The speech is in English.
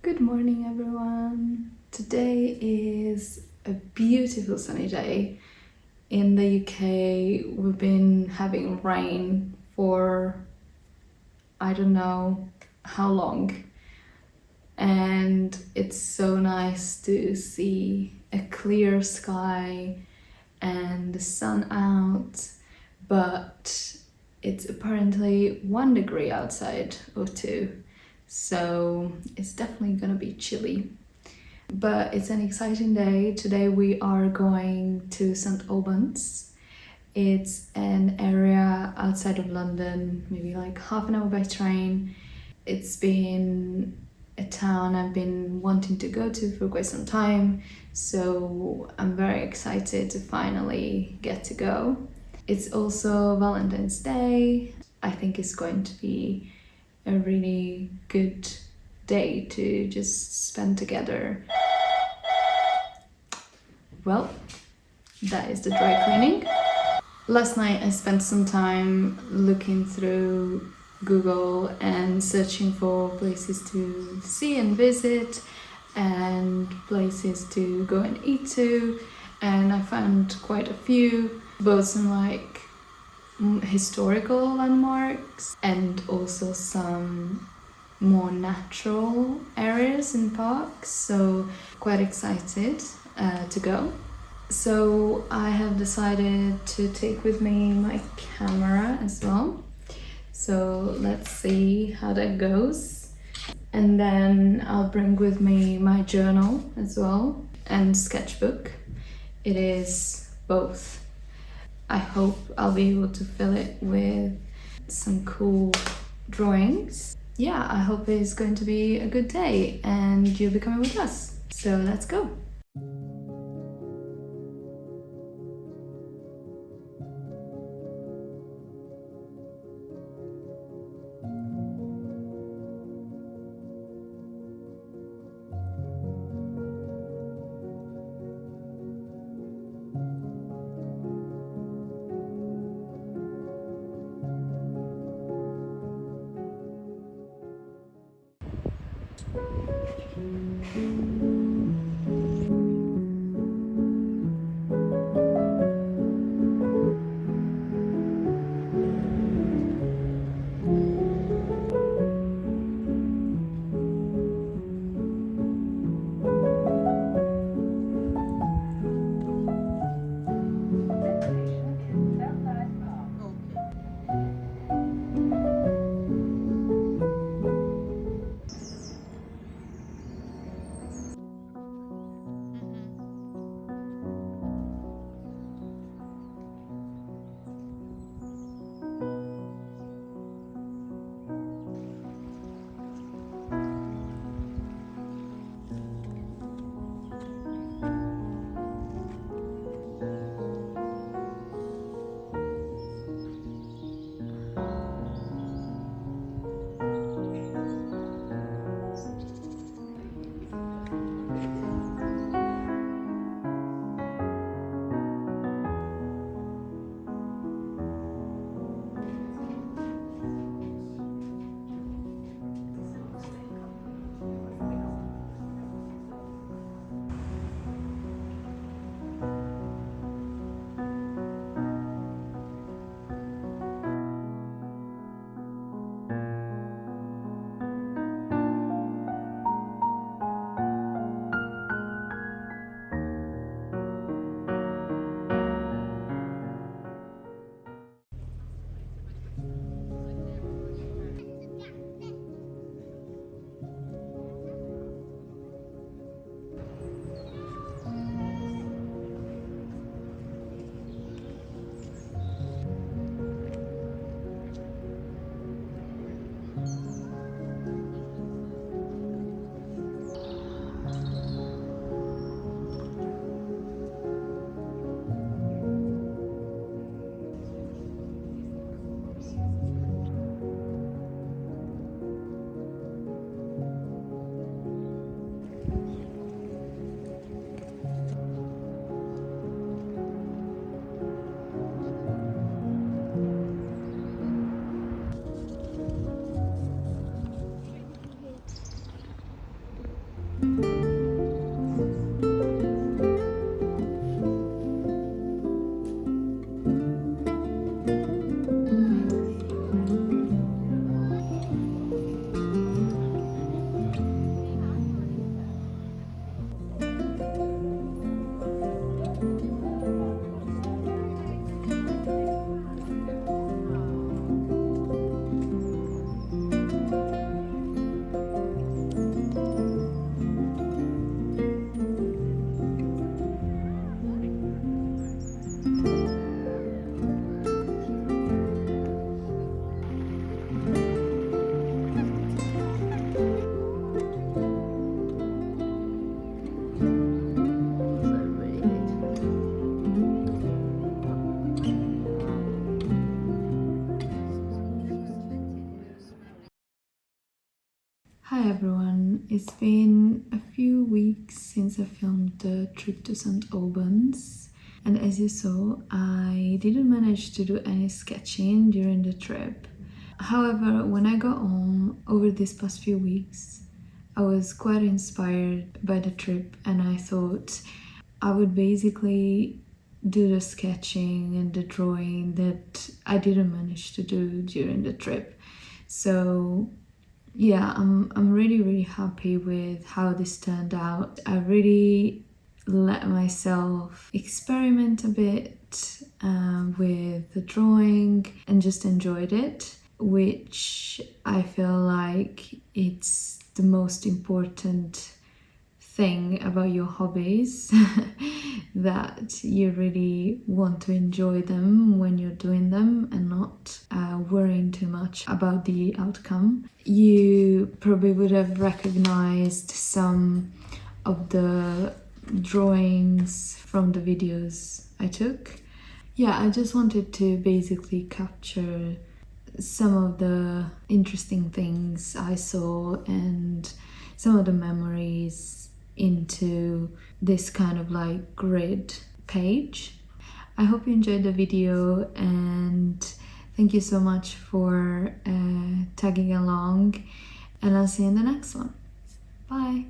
Good morning, everyone. Today is a beautiful sunny day. In the UK, we've been having rain for I don't know how long, and it's so nice to see a clear sky and the sun out, but it's apparently 1 degree outside or 2. So it's definitely gonna be chilly. But it's an exciting day. Today we are going to St Albans. It's an area outside of London, maybe like half an hour by train. It's been a town I've been wanting to go to for quite some time, so I'm very excited to finally get to go. It's also Valentine's Day. I think it's going to be a really good day to just spend together. Well, that is the dry cleaning. Last night I spent some time looking through Google and searching for places to see and visit and places to go and eat to, and I found quite a few, both some like historical landmarks and also some more natural areas and parks, so quite excited to go. So I have decided to take with me my camera as well, so let's see how that goes. And then I'll bring with me my journal as well and sketchbook. It is both. I hope I'll be able to fill it with some cool drawings. Yeah, I hope it's going to be a good day and you'll be coming with us. So let's go. Hi everyone, it's been a few weeks since I filmed the trip to St Albans, and as you saw, I didn't manage to do any sketching during the trip. However, when I got home over these past few weeks, I was quite inspired by the trip, and I thought I would basically do the sketching and the drawing that I didn't manage to do during the trip. So yeah, I'm really happy with how this turned out. I really let myself experiment a bit with the drawing and just enjoyed it, which I feel like it's the most important thing about your hobbies that you really want to enjoy them when you're doing them and not worrying too much about the outcome. You probably would have recognized some of the drawings from the videos I took. Yeah, I just wanted to basically capture some of the interesting things I saw and some of the memories into this kind of like grid page. I hope you enjoyed the video, and thank you so much for tagging along, and I'll see you in the next one. Bye!